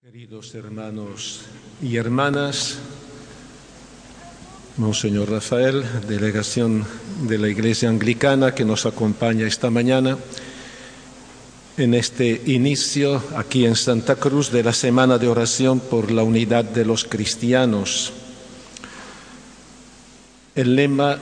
Queridos hermanos y hermanas, Monseñor Rafael, delegación de la Iglesia Anglicana que nos acompaña esta mañana en este inicio aquí en Santa Cruz de la Semana de Oración por la Unidad de los Cristianos. El lema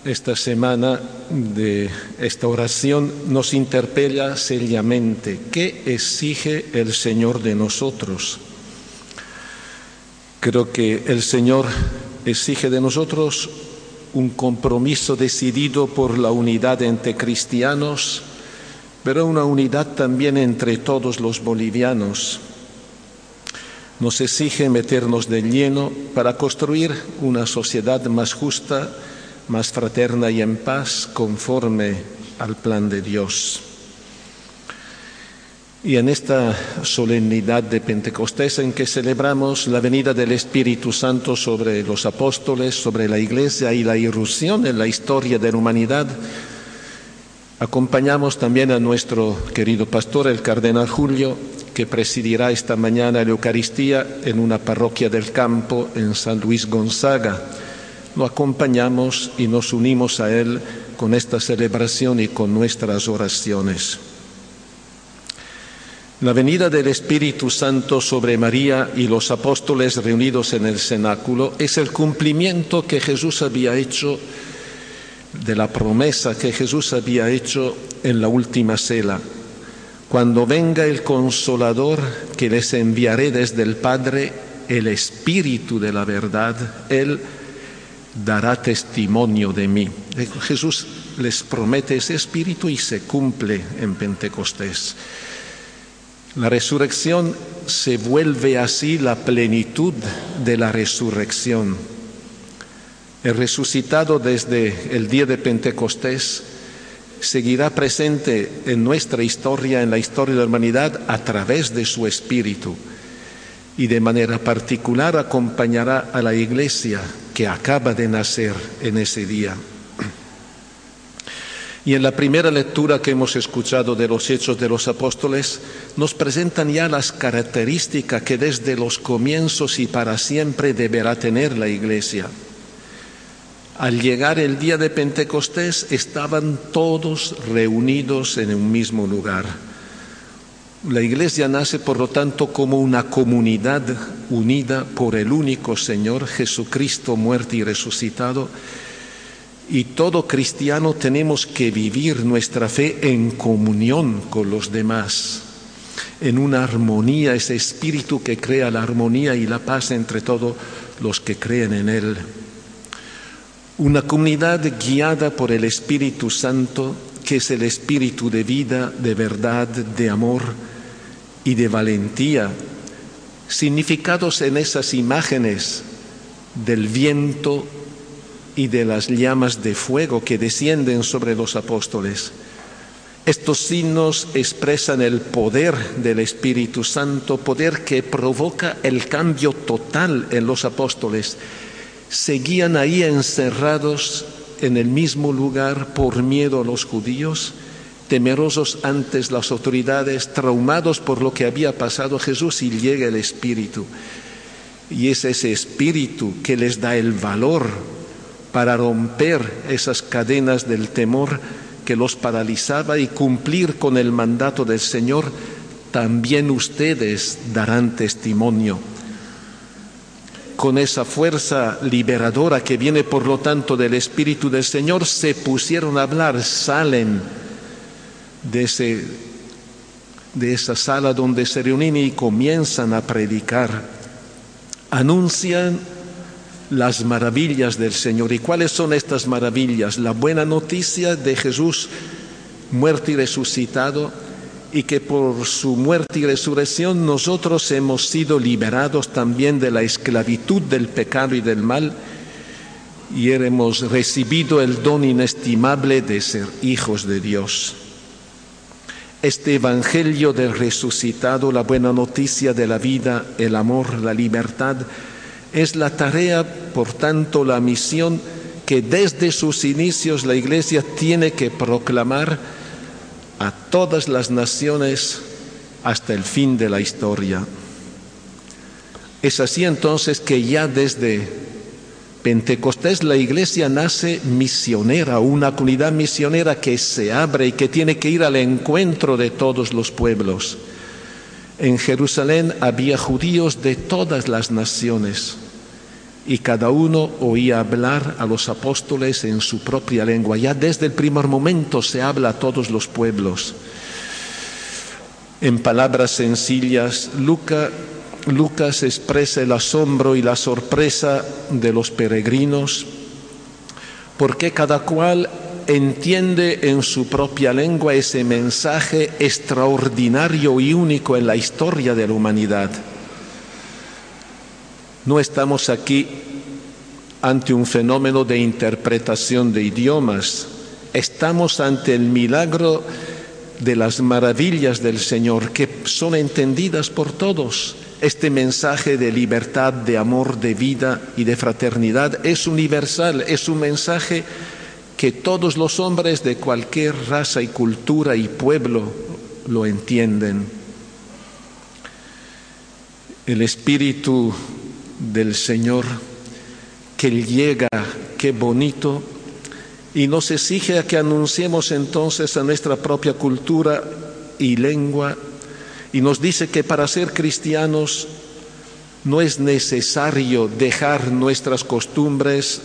esta semana de esta oración nos interpela seriamente. ¿Qué exige el Señor de nosotros? Creo que el Señor exige de nosotros un compromiso decidido por la unidad entre cristianos, pero una unidad también entre todos los bolivianos. Nos exige meternos de lleno para construir una sociedad más justa, más fraterna y en paz, conforme al plan de Dios. Y en esta solemnidad de Pentecostés en que celebramos la venida del Espíritu Santo sobre los apóstoles, sobre la Iglesia y la irrupción en la historia de la humanidad, acompañamos también a nuestro querido pastor, el Cardenal Julio, que presidirá esta mañana la Eucaristía en una parroquia del campo en San Luis Gonzaga. Lo acompañamos y nos unimos a él con esta celebración y con nuestras oraciones. La venida del Espíritu Santo sobre María y los apóstoles reunidos en el cenáculo es el cumplimiento que Jesús había hecho de la promesa que Jesús había hecho en la última cena. Cuando venga el Consolador que les enviaré desde el Padre, el Espíritu de la verdad, Él dará testimonio de mí. Jesús les promete ese Espíritu y se cumple en Pentecostés. La resurrección se vuelve así la plenitud de la resurrección. El resucitado desde el día de Pentecostés seguirá presente en nuestra historia, en la historia de la humanidad, a través de su Espíritu. Y de manera particular acompañará a la Iglesia que acaba de nacer en ese día. Y en la primera lectura que hemos escuchado de los Hechos de los Apóstoles, nos presentan ya las características que desde los comienzos y para siempre deberá tener la Iglesia. Al llegar el día de Pentecostés, estaban todos reunidos en un mismo lugar. La Iglesia nace, por lo tanto, como una comunidad unida por el único Señor, Jesucristo, muerto y resucitado. Y todo cristiano tenemos que vivir nuestra fe en comunión con los demás, en una armonía, ese espíritu que crea la armonía y la paz entre todos los que creen en Él. Una comunidad guiada por el Espíritu Santo, que es el espíritu de vida, de verdad, de amor y de valentía, significados en esas imágenes del viento y de las llamas de fuego que descienden sobre los apóstoles. Estos signos expresan el poder del Espíritu Santo, poder que provoca el cambio total en los apóstoles. Seguían ahí encerrados en el mismo lugar por miedo a los judíos, temerosos ante las autoridades, traumados por lo que había pasado Jesús, y llega el Espíritu. Y es ese Espíritu que les da el valor para romper esas cadenas del temor que los paralizaba y cumplir con el mandato del Señor. También ustedes darán testimonio. Con esa fuerza liberadora que viene, por lo tanto, del Espíritu del Señor, se pusieron a hablar, salen de esa sala donde se reúnen y comienzan a predicar. Anuncian las maravillas del Señor. ¿Y cuáles son estas maravillas? La buena noticia de Jesús muerto y resucitado, y que por su muerte y resurrección nosotros hemos sido liberados también de la esclavitud del pecado y del mal, y hemos recibido el don inestimable de ser hijos de Dios. Este Evangelio del resucitado, la buena noticia de la vida, el amor, la libertad, es la tarea, por tanto, la misión que desde sus inicios la Iglesia tiene que proclamar a todas las naciones hasta el fin de la historia. Es así entonces que ya desde Pentecostés la Iglesia nace misionera, una comunidad misionera que se abre y que tiene que ir al encuentro de todos los pueblos. En Jerusalén había judíos de todas las naciones y cada uno oía hablar a los apóstoles en su propia lengua. Ya desde el primer momento se habla a todos los pueblos. En palabras sencillas, Lucas expresa el asombro y la sorpresa de los peregrinos, porque cada cual entiende en su propia lengua ese mensaje extraordinario y único en la historia de la humanidad. No estamos aquí ante un fenómeno de interpretación de idiomas, estamos ante el milagro de las maravillas del Señor que son entendidas por todos. Este mensaje de libertad, de amor, de vida y de fraternidad es universal, es un mensaje que todos los hombres de cualquier raza y cultura y pueblo lo entienden. El Espíritu del Señor que llega, qué bonito, y nos exige a que anunciemos entonces a nuestra propia cultura y lengua, y nos dice que para ser cristianos no es necesario dejar nuestras costumbres,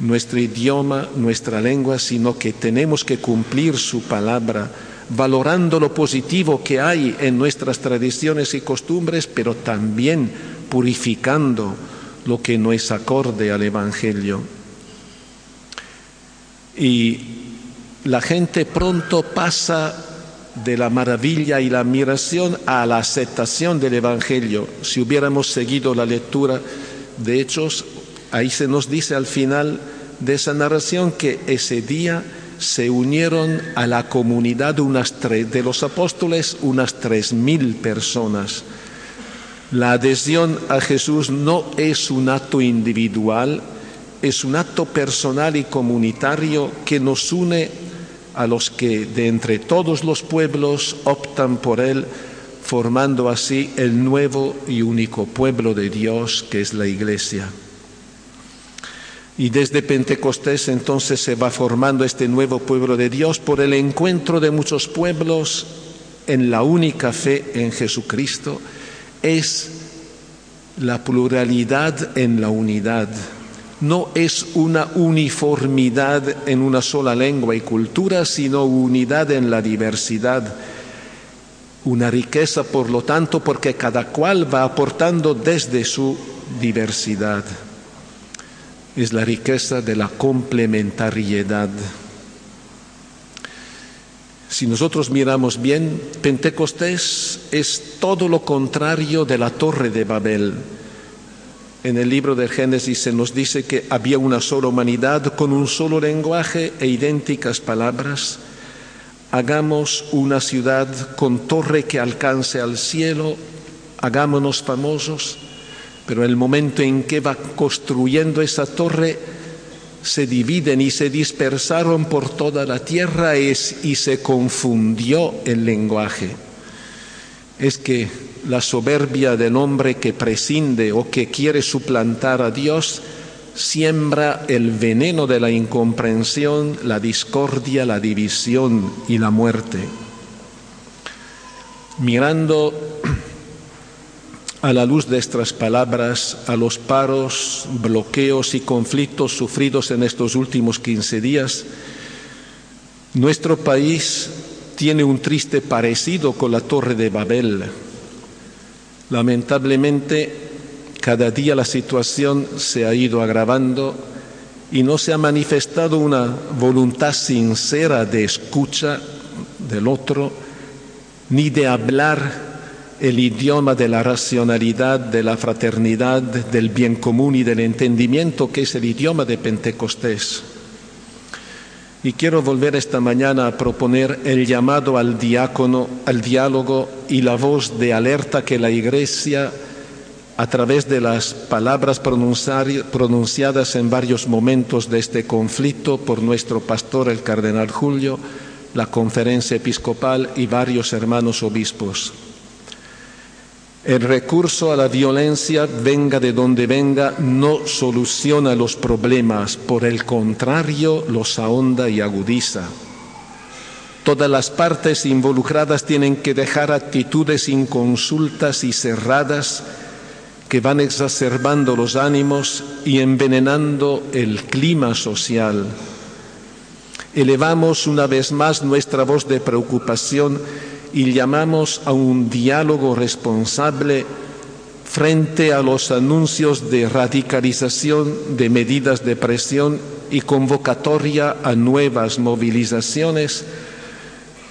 nuestro idioma, nuestra lengua, sino que tenemos que cumplir su palabra, valorando lo positivo que hay en nuestras tradiciones y costumbres, pero también purificando lo que no es acorde al Evangelio. Y la gente pronto pasa de la maravilla y la admiración a la aceptación del Evangelio. Si hubiéramos seguido la lectura de Hechos, ahí se nos dice al final de esa narración que ese día se unieron a la comunidad de los apóstoles unas 3.000 personas. La adhesión a Jesús no es un acto individual, es un acto personal y comunitario que nos une a los que de entre todos los pueblos optan por Él, formando así el nuevo y único pueblo de Dios que es la Iglesia. Y desde Pentecostés entonces se va formando este nuevo pueblo de Dios por el encuentro de muchos pueblos en la única fe en Jesucristo. Es la pluralidad en la unidad. No es una uniformidad en una sola lengua y cultura, sino unidad en la diversidad. Una riqueza, por lo tanto, porque cada cual va aportando desde su diversidad. Es la riqueza de la complementariedad. Si nosotros miramos bien, Pentecostés es todo lo contrario de la Torre de Babel. En el libro de Génesis se nos dice que había una sola humanidad con un solo lenguaje e idénticas palabras. Hagamos una ciudad con torre que alcance al cielo, hagámonos famosos. Pero el momento en que va construyendo esa torre, se dividen y se dispersaron por toda la tierra y se confundió el lenguaje. Es que la soberbia del hombre que prescinde o que quiere suplantar a Dios siembra el veneno de la incomprensión, la discordia, la división y la muerte. Mirando a la luz de estas palabras, a los paros, bloqueos y conflictos sufridos en estos últimos 15 días, nuestro país tiene un triste parecido con la Torre de Babel. Lamentablemente, cada día la situación se ha ido agravando y no se ha manifestado una voluntad sincera de escucha del otro, ni de hablar el idioma de la racionalidad, de la fraternidad, del bien común y del entendimiento, que es el idioma de Pentecostés. Y quiero volver esta mañana a proponer el llamado al diálogo y la voz de alerta que la Iglesia, a través de las palabras pronunciadas en varios momentos de este conflicto por nuestro pastor, el cardenal Julio, la Conferencia Episcopal y varios hermanos obispos. El recurso a la violencia, venga de donde venga, no soluciona los problemas, por el contrario, los ahonda y agudiza. Todas las partes involucradas tienen que dejar actitudes inconsultas y cerradas que van exacerbando los ánimos y envenenando el clima social. Elevamos una vez más nuestra voz de preocupación y llamamos a un diálogo responsable frente a los anuncios de radicalización de medidas de presión y convocatoria a nuevas movilizaciones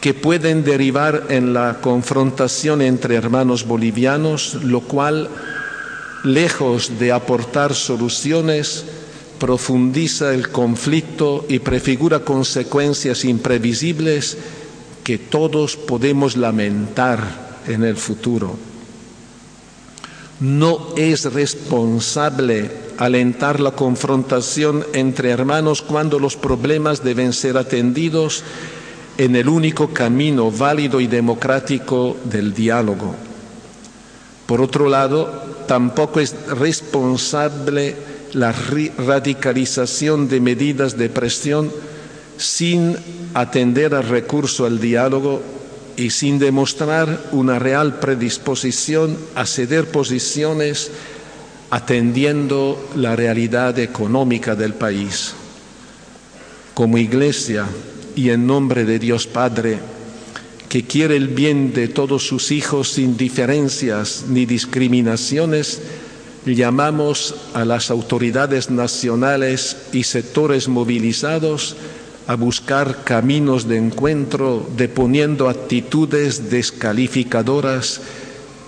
que pueden derivar en la confrontación entre hermanos bolivianos, lo cual, lejos de aportar soluciones, profundiza el conflicto y prefigura consecuencias imprevisibles que todos podemos lamentar en el futuro. No es responsable alentar la confrontación entre hermanos cuando los problemas deben ser atendidos en el único camino válido y democrático del diálogo. Por otro lado, tampoco es responsable la radicalización de medidas de presión sin atender al recurso al diálogo y sin demostrar una real predisposición a ceder posiciones atendiendo la realidad económica del país. Como Iglesia y en nombre de Dios Padre, que quiere el bien de todos sus hijos sin diferencias ni discriminaciones, llamamos a las autoridades nacionales y sectores movilizados a buscar caminos de encuentro, deponiendo actitudes descalificadoras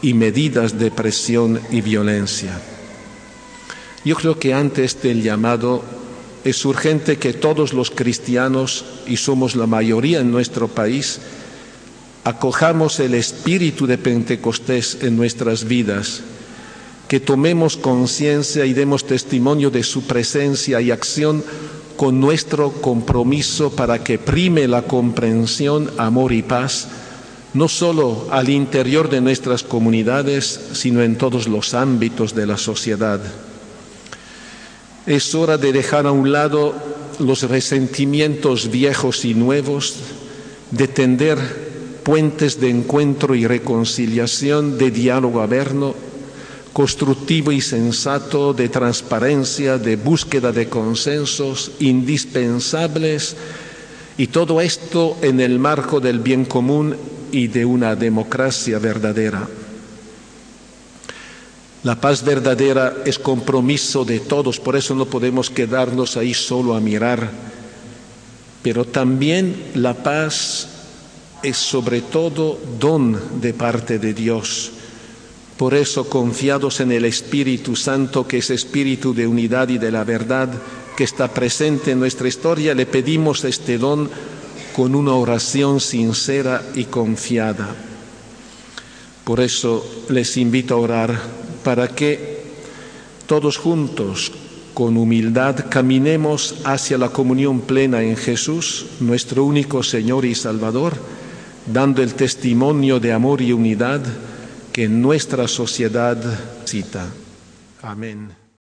y medidas de presión y violencia. Yo creo que antes del llamado es urgente que todos los cristianos, y somos la mayoría en nuestro país, acojamos el espíritu de Pentecostés en nuestras vidas, que tomemos conciencia y demos testimonio de su presencia y acción con nuestro compromiso para que prime la comprensión, amor y paz, no solo al interior de nuestras comunidades, sino en todos los ámbitos de la sociedad. Es hora de dejar a un lado los resentimientos viejos y nuevos, de tender puentes de encuentro y reconciliación, de diálogo averno, constructivo y sensato, de transparencia, de búsqueda de consensos indispensables, y todo esto en el marco del bien común y de una democracia verdadera. La paz verdadera es compromiso de todos, por eso no podemos quedarnos ahí solo a mirar, pero también la paz es sobre todo don de parte de Dios. Por eso, confiados en el Espíritu Santo, que es espíritu de unidad y de la verdad, que está presente en nuestra historia, le pedimos este don con una oración sincera y confiada. Por eso les invito a orar para que todos juntos, con humildad, caminemos hacia la comunión plena en Jesús, nuestro único Señor y Salvador, dando el testimonio de amor y unidad que nuestra sociedad necesita. Amén.